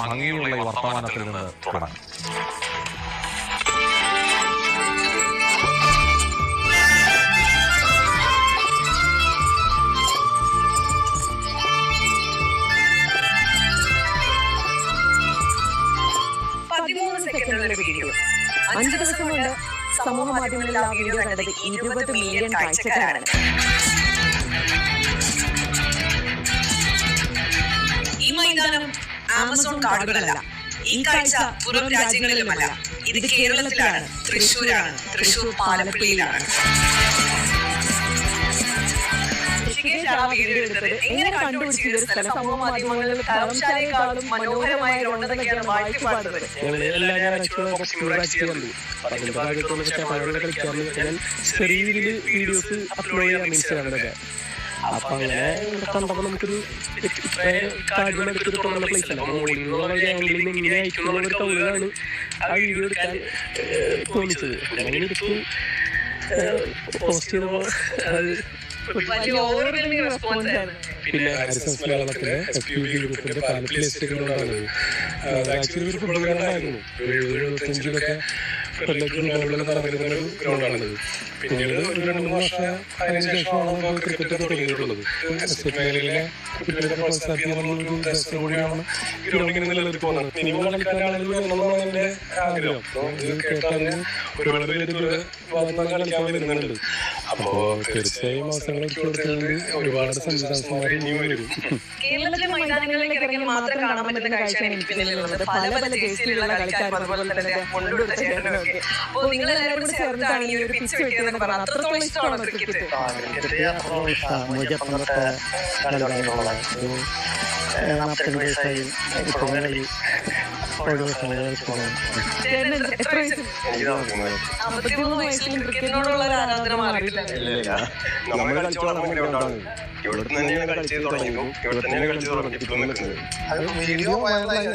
ഭംഗിയുള്ള ഈ വർത്തമാനത്തിൽ നിന്ന് തുടങ്ങാം. വീഡിയോ 5 ദിവസം കൊണ്ട് സമൂഹ മാധ്യമങ്ങളിൽ ആ വീഡിയോ കണ്ടത് 20 മില്യൺ കാഴ്ചക്കാരാണ്. ഈ മൈതാനം ആമസോൺ കാടുകളല്ല, ഈ കാഴ്ച പുറം രാജ്യങ്ങളിലുമല്ല, ഇത് കേരളത്തിലാണ്, തൃശ്ശൂരാണ്, തൃശ്ശൂർ പാലപ്പിള്ളിയിലാണ്. വീഡിയോ എടുത്തത് എങ്ങനെ കണ്ടുപിടിച്ചു ഒരു സ്ഥലം സമൂഹ മാധ്യമങ്ങളിൽ ധർമ്മശാലയെക്കാളും മനോഹരമായ ഗ്രൗണ്ടെന്നൊക്കെയാണ് വാഴ്ത്തിപ്പാടുന്നത്. വീഡിയോസ് അപ്ലോഡ് ചെയ്യാൻ ഇൻസ്റ്റാഗ്രാമിലൊക്കെ. അപ്പൊ അങ്ങനെ കണ്ടപ്പോ നമുക്കൊരു കാർഡിനെടുത്തിട്ടുള്ള പ്ലേസ് അല്ല, ഇങ്ങനെ അയക്കുന്ന ഒരു കൗലാണ് ആ വീഡിയോ എടുക്കാൻ തോന്നിച്ചത്. അങ്ങനെ എടുത്ത് പോസ്റ്റ് ചെയ്തപ്പോ അത് പിന്നെ കേരളത്തിന്റെ ഗ്രൂപ്പിന്റെ പാലപ്പിള്ളി എസ്റ്റേറ്റ് ഗ്രൗണ്ടാണ്. ആക്ച്വലി ഒരു ഫുട്ബോൾ ഗ്രൗണ്ടായിരുന്നു. 75-ലൊക്കെ നടന്നിരുന്ന ഒരു ഗ്രൗണ്ടാണിത്. പിന്നീട് ഒരു 2-3 വർഷം അതിന് ശേഷമാണ് ക്രിക്കറ്റ് തുടങ്ങിയിട്ടുള്ളത്. എസ്റ്റേറ്റ് മേഖലയിലെ കുട്ടികളെ പ്രോത്സാഹിപ്പിക്കുന്ന ഒരു ഉദ്ദേശത്തോടു കൂടിയാണ് ഗ്രൗണ്ടിങ്ങനെ നിലനിർത്തി പോകുന്നത്. മിനിമം കളിക്കാനാണെങ്കിൽ എന്നുള്ളതാണ് എൻ്റെ ആഗ്രഹം. ഇത് കേട്ടാലും ഒരുപാട് പേര് കളിക്കാൻ വരുന്നുണ്ട്. അപ്പോ തീർച്ചയായും അവസരങ്ങളൊക്കെ കൊടുത്തുകൊണ്ട് ഒരുപാട് സംവിധാനമാർ ഇനിയും വരും. കേരളത്തിലെ മൈതാനങ്ങളിലേക്ക് ഇറങ്ങി മാത്രം കാണാൻ പറ്റുന്ന കാഴ്ചയാണ് എനിക്ക് പിന്നിലുള്ളത്. പല പല ജേഴ്സിയിലുള്ള കളിക്കാരും അതുപോലെ തന്നെ കൊണ്ടുകൊടുത്ത ചേട്ടനൊക്കെ. അപ്പോൾ നിങ്ങൾ എല്ലാവരും കൂടി ചേർന്നിട്ടാണ് ഈ ഒരു പിച്ച് വെട്ടിയതെന്ന് പറഞ്ഞാൽ അത്രത്തോളം ഇഷ്ടമാണോ ക്രിക്കറ്റ്? എത്ര വയസ്സിൽ? 53 വയസ്സിലും ക്രിക്കറ്റിനോടുള്ള ഒരു ആരാധന മാറിയിട്ടില്ല. നമ്മൾ കളിച്ചു വളർന്നിട്ടുണ്ടാവും. ഇവിടെ തന്നെയാണ് കളിച്ചു തുടങ്ങിയതും ഇവിടെ തന്നെയാണ് കളിച്ചു തുടങ്ങിയത്. വീഡിയോ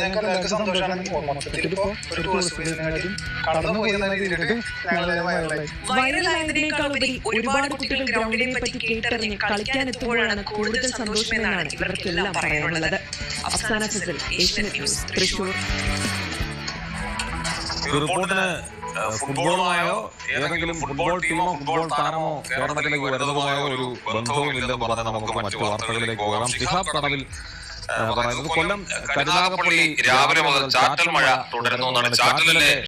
ഞങ്ങൾക്ക് സന്തോഷമാണ്. വൈറലായതിനേക്കാളുപരി ഒരുപാട് കുട്ടികൾ ഗ്രൗണ്ടിനെ പറ്റി കേട്ടറിഞ്ഞ് കളിക്കാൻ എത്തുമ്പോഴാണ് കൂടുതൽ സന്തോഷമെന്നാണ് ഇവർക്കെല്ലാം പറയാനുള്ളത്. അഫ്സാന ഫസൽ, ഏഷ്യാനെറ്റ് ന്യൂസ്, തൃശ്ശൂർ. ഈ റിപ്പോർട്ടിന് ഫുട്ബോളുമായോ ഏതെങ്കിലും ഫുട്ബോൾ ടീമോ ഫുട്ബോൾ താരമോ കേരളത്തിലേക്ക് വരുന്നതുമായോ ഒരു ബന്ധവുമില്ലെന്ന് പറഞ്ഞ് നമുക്ക് മറ്റു വാർത്തകളിലേക്ക് പോകാം. ശിഹാബ് കടവിൽ പറയുന്നത് കൊല്ലം കരുനാഗപ്പള്ളി രാവിലെ മുതൽ ചാറ്റൽ മഴ തുടരുന്നു എന്നാണ്. ചാറ്റലിലെ